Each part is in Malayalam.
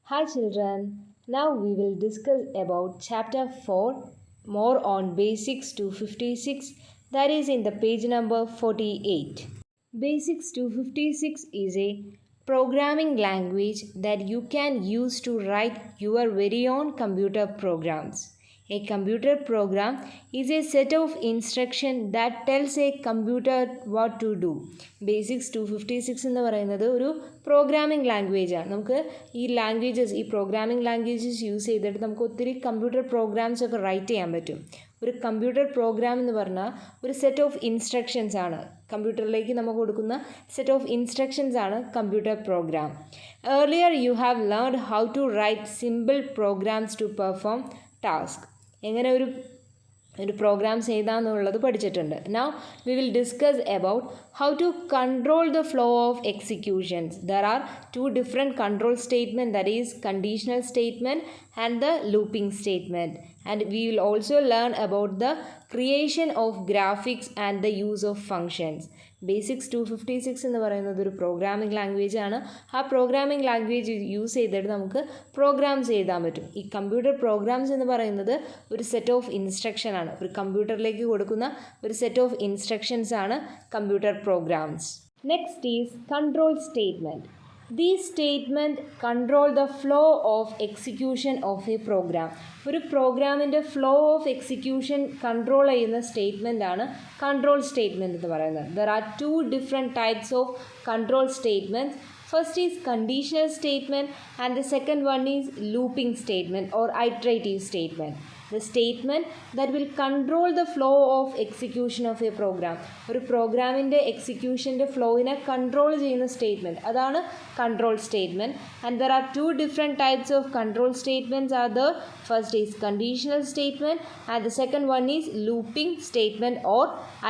Hi children, now we will discuss about chapter 4 more on basics 256, that is in the page number 48. Basics 256 is a programming language that you can use to write your very own computer programs. A computer program is a set of instructions that tells a computer what to do. Basics 256 എന്ന് പറയുന്നത് ഒരു പ്രോഗ്രാമിംഗ് ലാംഗ്വേജാണ്. നമുക്ക് ഈ പ്രോഗ്രാമിംഗ് ലാംഗ്വേജസ് യൂസ് ചെയ്തിട്ട് നമുക്ക് ഒത്തിരി കമ്പ്യൂട്ടർ പ്രോഗ്രാംസ് ഒക്കെ റൈറ്റ് ചെയ്യാൻ പറ്റും. ഒരു കമ്പ്യൂട്ടർ പ്രോഗ്രാം എന്ന് പറഞ്ഞാൽ ഒരു സെറ്റ് ഓഫ് ഇൻസ്ട്രക്ഷൻസ് ആണ്. കമ്പ്യൂട്ടറിലേക്ക് നമുക്ക് കൊടുക്കുന്ന സെറ്റ് ഓഫ് ഇൻസ്ട്രക്ഷൻസ് ആണ് computer program. Earlier you have learned how to write simple programs to perform task. എങ്ങനെ ഒരു പ്രോഗ്രാംസ് എഴുതാമെന്നുള്ളത് പഠിച്ചിട്ടുണ്ട്. Now we will discuss about how to control the flow of executions. There are two different control statement, that is conditional statement and the looping statement. And we will also learn about the creation of graphics and the use of functions. Basics 256 എന്ന് പറയുന്നത് ഒരു പ്രോഗ്രാമിംഗ് ലാംഗ്വേജ് ആണ്. ആ പ്രോഗ്രാമിംഗ് ലാംഗ്വേജ് യൂസ് ചെയ്തിട്ട് നമുക്ക് പ്രോഗ്രാംസ് എഴുതാൻ പറ്റും. ഈ കമ്പ്യൂട്ടർ പ്രോഗ്രാംസ് എന്ന് പറയുന്നത് ഒരു സെറ്റ് ഓഫ് ഇൻസ്ട്രക്ഷൻ ആണ്. ഒരു കമ്പ്യൂട്ടറിലേക്ക് കൊടുക്കുന്ന ഒരു സെറ്റ് ഓഫ് ഇൻസ്ട്രക്ഷൻസ് ആണ് computer programmes. Next is control statement. These statements control the flow of execution of a program. ഒരു പ്രോഗ്രാമിൻ്റെ ഫ്ലോ ഓഫ് എക്സിക്യൂഷൻ കൺട്രോൾ ചെയ്യുന്ന സ്റ്റേറ്റ്മെൻ്റ് ആണ് കൺട്രോൾ സ്റ്റേറ്റ്മെൻറ്റ് എന്ന് പറയുന്നത്. There are two different types of control statements. First is conditional statement and the second one is looping statement or iterative statement. The statement that will control the flow of execution of a program. ഒരു പ്രോഗ്രാമിൻ്റെ എക്സിക്യൂഷൻ്റെ ഫ്ലോയിനെ കൺട്രോൾ ചെയ്യുന്ന സ്റ്റേറ്റ്മെൻറ്റ്, അതാണ് control statement. And there are two different types of control statements are there. First is conditional statement and the second one is looping statement or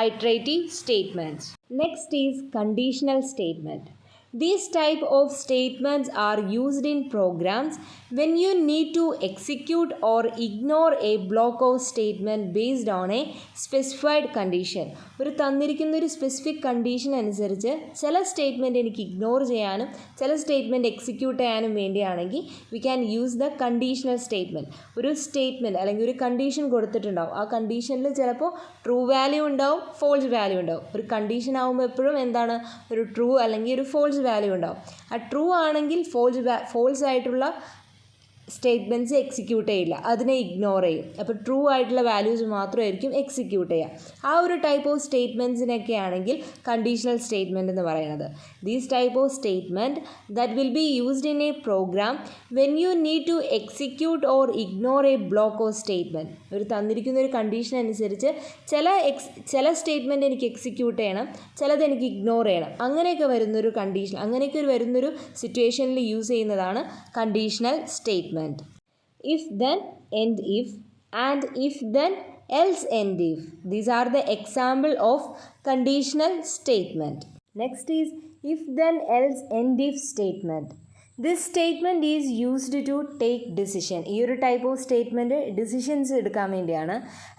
iterative statements. Next is conditional statement. These type of statements are used in programs when you need to execute or ignore a block of statement based on a specified condition. ഒരു തന്നിരിക്കുന്ന ഒരു സ്പെസിഫിക് കണ്ടീഷൻ അനുസരിച്ച് ചില സ്റ്റേറ്റ്മെൻറ്റ് എനിക്ക് ഇഗ്നോർ ചെയ്യാനും ചില സ്റ്റേറ്റ്മെൻറ്റ് എക്സിക്യൂട്ട് ചെയ്യാനും വേണ്ടിയാണെങ്കിൽ we can use the conditional statement. ഒരു സ്റ്റേറ്റ്മെൻറ്റ് അല്ലെങ്കിൽ ഒരു കണ്ടീഷൻ കൊടുത്തിട്ടുണ്ടാവും. ആ കണ്ടീഷനിൽ ചിലപ്പോൾ ട്രൂ വാല്യൂ ഉണ്ടാവും, ഫോൾസ് വാല്യൂ ഉണ്ടാവും. ഒരു കണ്ടീഷൻ ആകുമ്പോൾ എപ്പോഴും എന്താണ്, ഒരു ട്രൂ അല്ലെങ്കിൽ ഒരു ഫോൾസ് വാല്യൂ ഉണ്ടാവും. ആ ട്രൂ ആണെങ്കിൽ ഫോൾസ് ആയിട്ടുള്ള സ്റ്റേറ്റ്മെൻറ്റ്സ് എക്സിക്യൂട്ട് ചെയ്യില്ല, അതിനെ ഇഗ്നോർ ചെയ്യും. അപ്പോൾ ട്രൂ ആയിട്ടുള്ള വാല്യൂസ് മാത്രമായിരിക്കും എക്സിക്യൂട്ട് ചെയ്യുക. ആ ഒരു ടൈപ്പ് ഓഫ് സ്റ്റേറ്റ്മെൻറ്റ്സിനൊക്കെ ആണെങ്കിൽ കണ്ടീഷണൽ സ്റ്റേറ്റ്മെൻറ്റ് എന്ന് പറയുന്നത്. These type of statement that will be used in a program when you need to execute or ignore a block of statement. ഒരു തന്നിരിക്കുന്ന ഒരു കണ്ടീഷൻ അനുസരിച്ച് ചില സ്റ്റേറ്റ്മെൻറ്റ് എനിക്ക് എക്സിക്യൂട്ട് ചെയ്യണം, ചിലത് എനിക്ക് ഇഗ്നോർ ചെയ്യണം. അങ്ങനെയൊക്കെ വരുന്നൊരു കണ്ടീഷൻ, അങ്ങനെയൊക്കെ വരുന്നൊരു സിറ്റുവേഷനിൽ യൂസ് ചെയ്യുന്നതാണ് conditional statement. If then, end if, and if then, else end if. These are the example of conditional statement. Next is if then, else, end if statement. This statement is used to take decision. ഈ ഒരു ടൈപ്പ് ഓഫ് സ്റ്റേറ്റ്മെൻറ്റ് ഡിസിഷൻസ് എടുക്കാൻ വേണ്ടിയാണ്.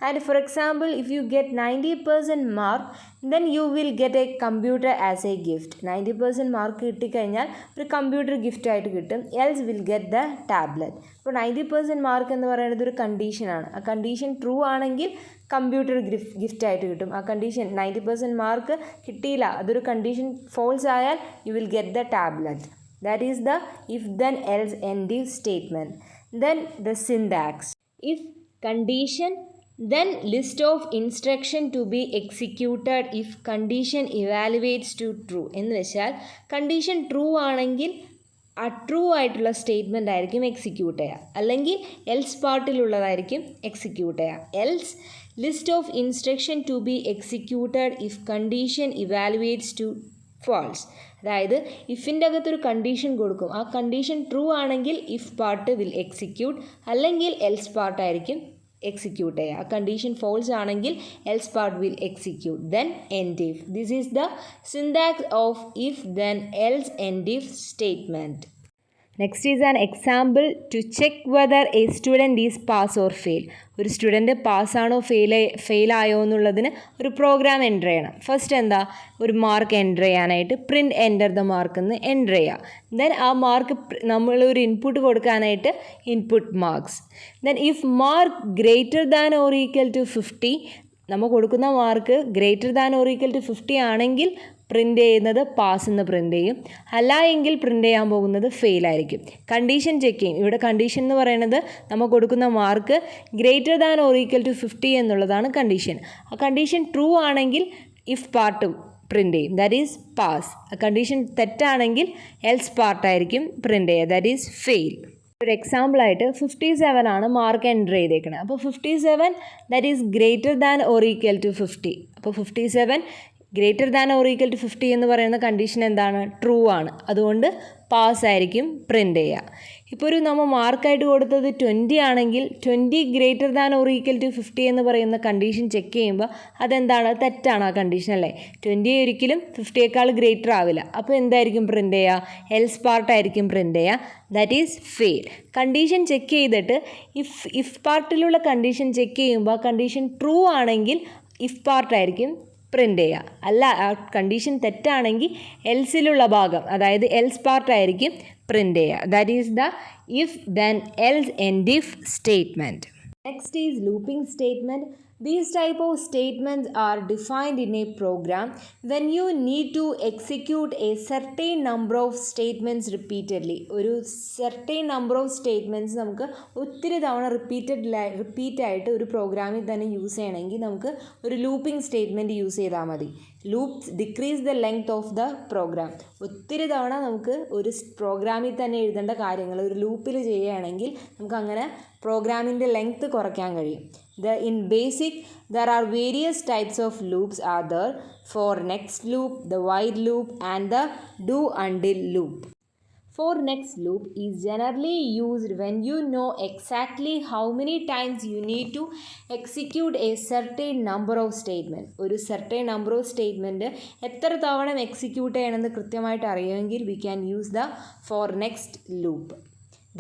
And for example, if you get 90% mark then you will get A computer as A gift. 90% mark കിട്ടിക്കഴിഞ്ഞാൽ ഒരു കമ്പ്യൂട്ടർ ഗിഫ്റ്റായിട്ട് കിട്ടും. Else will get the tablet. ഇപ്പോൾ 90% മാർക്ക് എന്ന് പറയുന്നത് ഒരു കണ്ടീഷനാണ്. ആ കണ്ടീഷൻ ട്രൂ ആണെങ്കിൽ കമ്പ്യൂട്ടർ ഗിഫ്റ്റായിട്ട് കിട്ടും. ആ കണ്ടീഷൻ 90% മാർക്ക് കിട്ടിയില്ല, അതൊരു കണ്ടീഷൻ ഫോൾസ് ആയാൽ you will get the tablet. That is the if then else end if statement. Then the syntax. If condition then list of instruction to be executed if condition evaluates to true. എന്ന് വെച്ചാൽ കണ്ടീഷൻ ട്രൂ ആണെങ്കിൽ ആ ട്രൂ ആയിട്ടുള്ള സ്റ്റേറ്റ്മെൻ്റ് ആയിരിക്കും എക്സിക്യൂട്ട് ചെയ്യുക, അല്ലെങ്കിൽ എൽസ് പാർട്ടിലുള്ളതായിരിക്കും എക്സിക്യൂട്ട് ചെയ്യുക. Else list of instruction to be executed if condition evaluates to false. അതായത് ഇഫിൻ്റെ അകത്തൊരു കണ്ടീഷൻ കൊടുക്കും, ആ കണ്ടീഷൻ ട്രൂ ആണെങ്കിൽ ഇഫ് പാർട്ട് വിൽ എക്സിക്യൂട്ട്, അല്ലെങ്കിൽ എൽസ് പാർട്ടായിരിക്കും എക്സിക്യൂട്ട് ചെയ്യുക. ആ കണ്ടീഷൻ ഫോൾസ് ആണെങ്കിൽ else part will execute. Then end if. This is the syntax of if then else end if statement. Next is an example to check whether a student is pass or fail. ഒരു സ്റ്റുഡൻറ്റ് പാസ്സാണോ ഫെയിലായോ എന്നുള്ളതിന് ഒരു പ്രോഗ്രാം എൻ്റർ ചെയ്യണം. ഫസ്റ്റ് എന്താ, ഒരു മാർക്ക് എൻ്റർ ചെയ്യാനായിട്ട് പ്രിൻറ്റ് എൻ്റർ ദ മാർക്ക് എന്ന് എൻ്റർ ചെയ്യുക. ദെൻ ആ മാർക്ക് നമ്മളൊരു ഇൻപുട്ട് കൊടുക്കാനായിട്ട് input marks. Then if mark greater than or equal to 50, നമ്മൾ കൊടുക്കുന്ന mark greater than or equal to 50 ആണെങ്കിൽ പ്രിൻ്റ് ചെയ്യുന്നത് പാസ് എന്ന് പ്രിൻ്റ് ചെയ്യും. അല്ല എങ്കിൽ പ്രിൻ്റ് ചെയ്യാൻ പോകുന്നത് ഫെയിൽ ആയിരിക്കും. കണ്ടീഷൻ ചെക്ക് ചെയ്യും. ഇവിടെ കണ്ടീഷൻ എന്ന് പറയുന്നത് നമ്മൾ കൊടുക്കുന്ന mark greater than or equal to 50 എന്നുള്ളതാണ് കണ്ടീഷൻ. ആ കണ്ടീഷൻ ട്രൂ ആണെങ്കിൽ ഇഫ് പാർട്ട് പ്രിൻ്റ് ചെയ്യും, ദാറ്റ് ഈസ് പാസ്. ആ കണ്ടീഷൻ തെറ്റാണെങ്കിൽ എൽസ് പാർട്ടായിരിക്കും പ്രിൻ്റ് ചെയ്യുക, ദാറ്റ് ഈസ് ഫെയിൽ. ഒരു എക്സാമ്പിളായിട്ട് 57 ആണ് മാർക്ക് എൻ്റർ ചെയ്തേക്കുന്നത്. അപ്പോൾ 57 that is greater than or equal to 50. അപ്പോൾ 57 greater than or equal to 50 എന്ന് പറയുന്ന കണ്ടീഷൻ എന്താണ്, ട്രൂ ആണ്. അതുകൊണ്ട് പാസ് ആയിരിക്കും പ്രിൻ്റ് ചെയ്യുക. ഇപ്പോൾ ഒരു നമ്മൾ മാർക്കായിട്ട് കൊടുത്തത് 20 ആണെങ്കിൽ 20 greater than or equal to 50 എന്ന് പറയുന്ന കണ്ടീഷൻ ചെക്ക് ചെയ്യുമ്പോൾ അതെന്താണ്, തെറ്റാണ് ആ കണ്ടീഷൻ അല്ലേ. 20 ഒരിക്കലും 50യേക്കാൾ ഗ്രേറ്റർ ആവില്ല. അപ്പോൾ എന്തായിരിക്കും പ്രിൻ്റ് ചെയ്യുക, എൽസ് പാർട്ടായിരിക്കും പ്രിൻ്റ് ചെയ്യുക, that is fail. Condition check ചെയ്തിട്ട് ഇഫ് പാർട്ടിലുള്ള കണ്ടീഷൻ ചെക്ക് ചെയ്യുമ്പോൾ ആ കണ്ടീഷൻ ട്രൂ ആണെങ്കിൽ ഇഫ് പാർട്ടായിരിക്കും പ്രിൻ്റ് ചെയ്യുക. അല്ല, ആ കണ്ടീഷൻ തെറ്റാണെങ്കിൽ എൽസിലുള്ള ഭാഗം, അതായത് എൽസ് പാർട്ടായിരിക്കും പ്രിൻ്റ് ചെയ്യുക. That is the if then else and if statement. Next is looping statement. These type of statements are defined in a program when you need to execute a certain number of statements repeatedly. ഒരു certain number of statements നമുക്ക് ഒത്തിരി തവണ റിപ്പീറ്റ് ആയിട്ട് ഒരു പ്രോഗ്രാമിൽ തന്നെ യൂസ് ചെയ്യണമെങ്കിൽ നമുക്ക് ഒരു ലൂപ്പിംഗ് സ്റ്റേറ്റ്മെൻറ്റ് യൂസ് ചെയ്താൽ മതി. Loops decrease the length of the program. ഒത്തിരി തവണ നമുക്ക് ഒരു പ്രോഗ്രാമിൽ തന്നെ എഴുതേണ്ട കാര്യങ്ങൾ ഒരു ലൂപ്പിൽ ചെയ്യുകയാണെങ്കിൽ നമുക്ക് അങ്ങനെ പ്രോഗ്രാമിൻ്റെ ലെങ്ത് കുറയ്ക്കാൻ കഴിയും. In basic, there are various types of loops are there. For next loop, the while loop and the do until loop. For next loop is generally used when you know exactly how many times you need to execute a certain number of statement. ഒരു certain number of statement എത്ര തവണ എക്സിക്യൂട്ട് ചെയ്യണമെന്ന് കൃത്യമായിട്ട് അറിയുമെങ്കിൽ we can use the for next loop.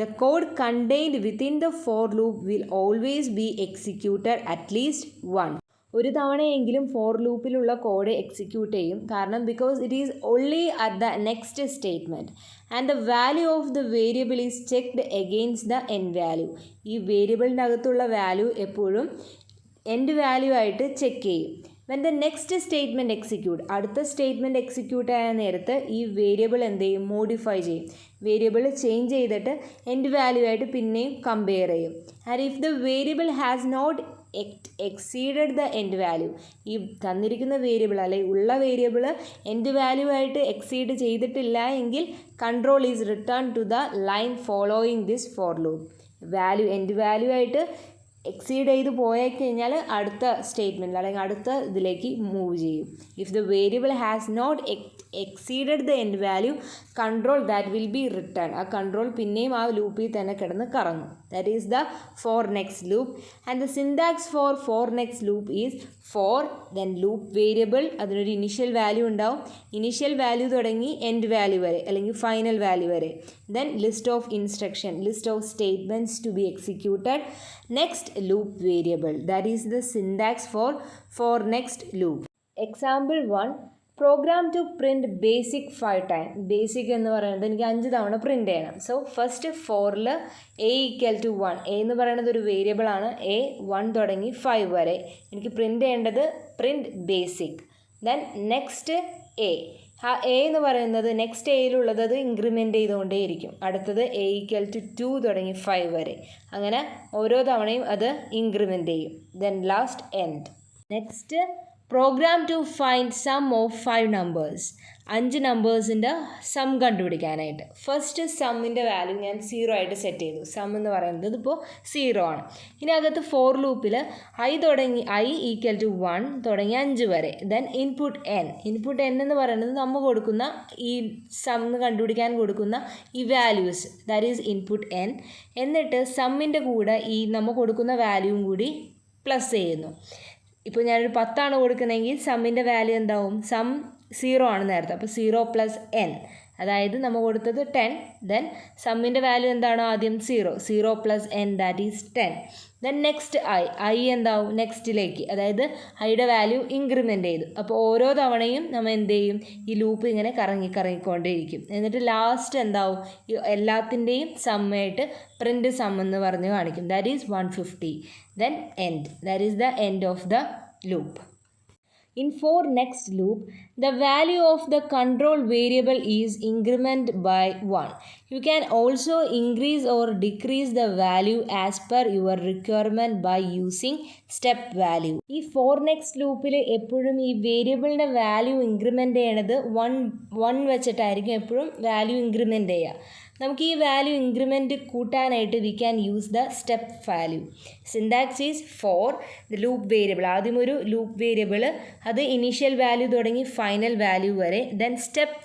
The code contained within the for loop will always be executed at least once. ഒരു തവണയെങ്കിലും ഫോർ ലൂപ്പിലുള്ള കോഡ് എക്സിക്യൂട്ട് ചെയ്യും. കാരണം because it is only at the next statement and the value of the variable is checked against the end value. ഈ വേരിയബിളിൻ്റെ അകത്തുള്ള വാല്യൂ എപ്പോഴും എൻഡ് വാല്യൂ ആയിട്ട് ചെക്ക് ചെയ്യും. When the next statement execute, അടുത്ത സ്റ്റേറ്റ്മെൻറ്റ് എക്സിക്യൂട്ട് ആയ നേരത്ത് ഈ വേരിയബിൾ എന്ത് ചെയ്യും, മോഡിഫൈ ചെയ്യും. വേരിയബിൾ ചേഞ്ച് ചെയ്തിട്ട് എൻഡ് വാല്യൂ ആയിട്ട് പിന്നെയും കമ്പയർ ചെയ്യും. And if the variable has not exceeded the end value, ഈ തന്നിരിക്കുന്ന വേരിയബിൾ അല്ലെങ്കിൽ ഉള്ള വേരിയബിൾ എൻഡ് വാല്യൂ ആയിട്ട് എക്സീഡ് ചെയ്തിട്ടില്ല എങ്കിൽ control is return to the line following this for loop. Value end value ആയിട്ട് എക്സീഡ് ചെയ്ത് പോയിക്കഴിഞ്ഞാൽ അടുത്ത സ്റ്റേറ്റ്മെൻറ്റിൽ അല്ലെങ്കിൽ അടുത്ത ഇതിലേക്ക് മൂവ് ചെയ്യും. If the variable has not exceeded the end value control that will be return. ആ കൺട്രോൾ പിന്നെയും ആ ലൂപ്പിൽ തന്നെ കിടന്ന് കറങ്ങും. That is the for next loop. And the syntax for next loop is four then loop variable, അതിനൊരു ഇനിഷ്യൽ വാല്യൂ ഉണ്ടാവും. ഇനിഷ്യൽ വാല്യൂ തുടങ്ങി എൻഡ് വാല്യൂ വരെ അല്ലെങ്കിൽ ഫൈനൽ വാല്യൂ വരെ. Then list of instruction, list of statements to be executed. Next loop variable, that is the syntax for next loop. Example 1, program to print basic 5 times. Basic എന്ന് പറയുന്നത് എനിക്ക് 5 തവണ പ്രിൻ്റ് ചെയ്യണം. സോ ഫസ്റ്റ് ഫോറിൽ a ഈക്വൽ ടു 1, a എന്ന് പറയുന്നത് ഒരു വേരിയബിൾ ആണ്. a 1 തുടങ്ങി 5 വരെ എനിക്ക് പ്രിൻ്റ് ചെയ്യേണ്ടത് print basic. Then next a, ആ എ എന്ന് പറയുന്നത് നെക്സ്റ്റ് എയിലുള്ളത് അത് ഇൻക്രിമെൻ്റ് ചെയ്തുകൊണ്ടേയിരിക്കും. അടുത്തത് എ ഈക്വൽ ടു 2 തുടങ്ങി 5 വരെ. അങ്ങനെ ഓരോ തവണയും അത് ഇൻക്രിമെൻ്റ് ചെയ്യും. Then last end. Next program to find sum of 5 numbers. 5 നമ്പേഴ്സിൻ്റെ സം കണ്ടുപിടിക്കാനായിട്ട് ഫസ്റ്റ് സമ്മിൻ്റെ വാല്യൂ ഞാൻ 0 ആയിട്ട് സെറ്റ് ചെയ്തു. സം എന്ന് പറയുന്നത് ഇതിപ്പോൾ 0 ആണ്. ഇനി അകത്ത് ഫോർ ലൂപ്പിൽ i ഈക്വൽ ടു 1 തുടങ്ങി 5 വരെ. ദെൻ ഇൻപുട്ട് n എന്ന് പറയുന്നത് നമ്മൾ കൊടുക്കുന്ന ഈ സം കണ്ടുപിടിക്കാൻ കൊടുക്കുന്ന ഈ values, that is input n. എന്നിട്ട് സമ്മിൻ്റെ കൂടെ ഈ നമ്മൾ കൊടുക്കുന്ന വാല്യൂവും കൂടി പ്ലസ് ചെയ്യുന്നു. ഇപ്പോൾ ഞാനൊരു 10 കൊടുക്കുന്നതെങ്കിൽ സമ്മിൻ്റെ വാല്യൂ എന്താവും, സം 0 ആണ് നേരത്തെ, അപ്പോൾ 0 + n അതായത് നമ്മൾ കൊടുത്തത് 10, ദെൻ സമ്മിൻ്റെ വാല്യൂ എന്താണോ ആദ്യം 0 plus n that is 10. Then next I എന്താവും നെക്സ്റ്റിലേക്ക്, അതായത് ഐയുടെ വാല്യൂ ഇൻക്രിമെൻ്റ് ചെയ്തു. അപ്പോൾ ഓരോ തവണയും നമ്മൾ എന്ത് ചെയ്യും, ഈ ലൂപ്പ് ഇങ്ങനെ കറങ്ങിക്കൊണ്ടേയിരിക്കും. എന്നിട്ട് ലാസ്റ്റ് എന്താവും, ഈ എല്ലാത്തിൻ്റെയും സമ്മായിട്ട് പ്രിൻ്റ് സം എന്ന് പറഞ്ഞ് കാണിക്കും. That is 150. Then end, that is the end of the loop. In for next loop, the value of the control variable is increment by 1. You can also increase or decrease the value as per your requirement by using step value. ഈ for next loopil എപ്പോഴും ഈ വേരിയബിളിൻ്റെ വാല്യൂ ഇൻക്രിമെൻ്റ് ചെയ്യണത് 1 വെച്ചിട്ടായിരിക്കും എപ്പോഴും വാല്യൂ ഇൻക്രിമെൻ്റ് ചെയ്യുക. നമുക്ക് ഈ വാല്യൂ ഇൻക്രിമെൻറ്റ് കൂട്ടാനായിട്ട് V can use the step value. Syntax is for the loop variable. ആദ്യം ഒരു ലൂപ്പ് വേരിയബിൾ, അത് ഇനീഷ്യൽ വാല്യൂ തുടങ്ങി ഫൈനൽ വാല്യൂ വരെ. ദെൻ സ്റ്റെപ്പ്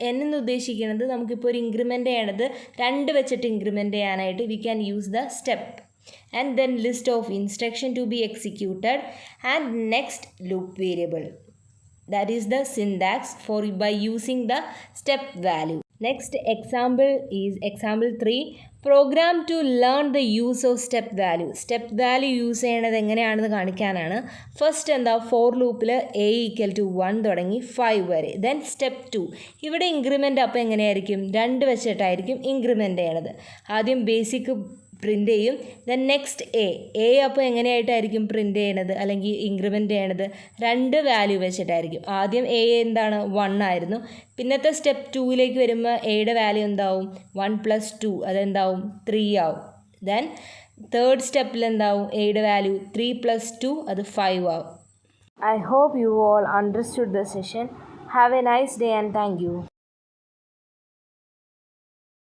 എൻ എന്ന് ഉദ്ദേശിക്കുന്നത് നമുക്കിപ്പോൾ ഒരു ഇൻക്രിമെൻ്റ് ചെയ്യണത് 2 വെച്ചിട്ട് ഇൻക്രിമെൻ്റ് ചെയ്യാനായിട്ട് V can use the step. And then list of instruction to be executed and next loop variable. That is the syntax for by using the step value. Next example is example 3. Program to learn the use of step value. Step value use ചെയ്യണത് എങ്ങനെയാണെന്ന് കാണിക്കാനാണ്. ഫസ്റ്റ് എന്താ, ഫോർ ലൂപ്പിൽ a = 1 തുടങ്ങി 5 വരെ. ദെൻ സ്റ്റെപ്പ് 2, ഇവിടെ ഇൻക്രിമെൻ്റ് അപ്പോൾ എങ്ങനെയായിരിക്കും, 2 വെച്ചിട്ടായിരിക്കും ഇൻക്രിമെൻ്റ് ചെയ്യണത്. ആദ്യം ബേസിക് പ്രിൻ്റ് ചെയ്യും. ദെൻ നെക്സ്റ്റ് എ അപ്പോൾ എങ്ങനെയായിട്ടായിരിക്കും പ്രിൻ്റ് ചെയ്യണത് അല്ലെങ്കിൽ ഇൻക്രിമെൻ്റ് ചെയ്യണത്, 2 വാല്യൂ വെച്ചിട്ടായിരിക്കും. ആദ്യം എ എന്താണ് 1 ആയിരുന്നു. പിന്നത്തെ സ്റ്റെപ്പ് 2ലേക്ക് വരുമ്പോൾ എയുടെ വാല്യൂ എന്താവും, 1 + 2 അതെന്താവും 3 ആവും. ദെൻ തേർഡ് സ്റ്റെപ്പിൽ എന്താവും, എയുടെ വാല്യൂ 3 + 2 അത് 5 ആവും. I hope you all understood the session. Have a nice day and thank you.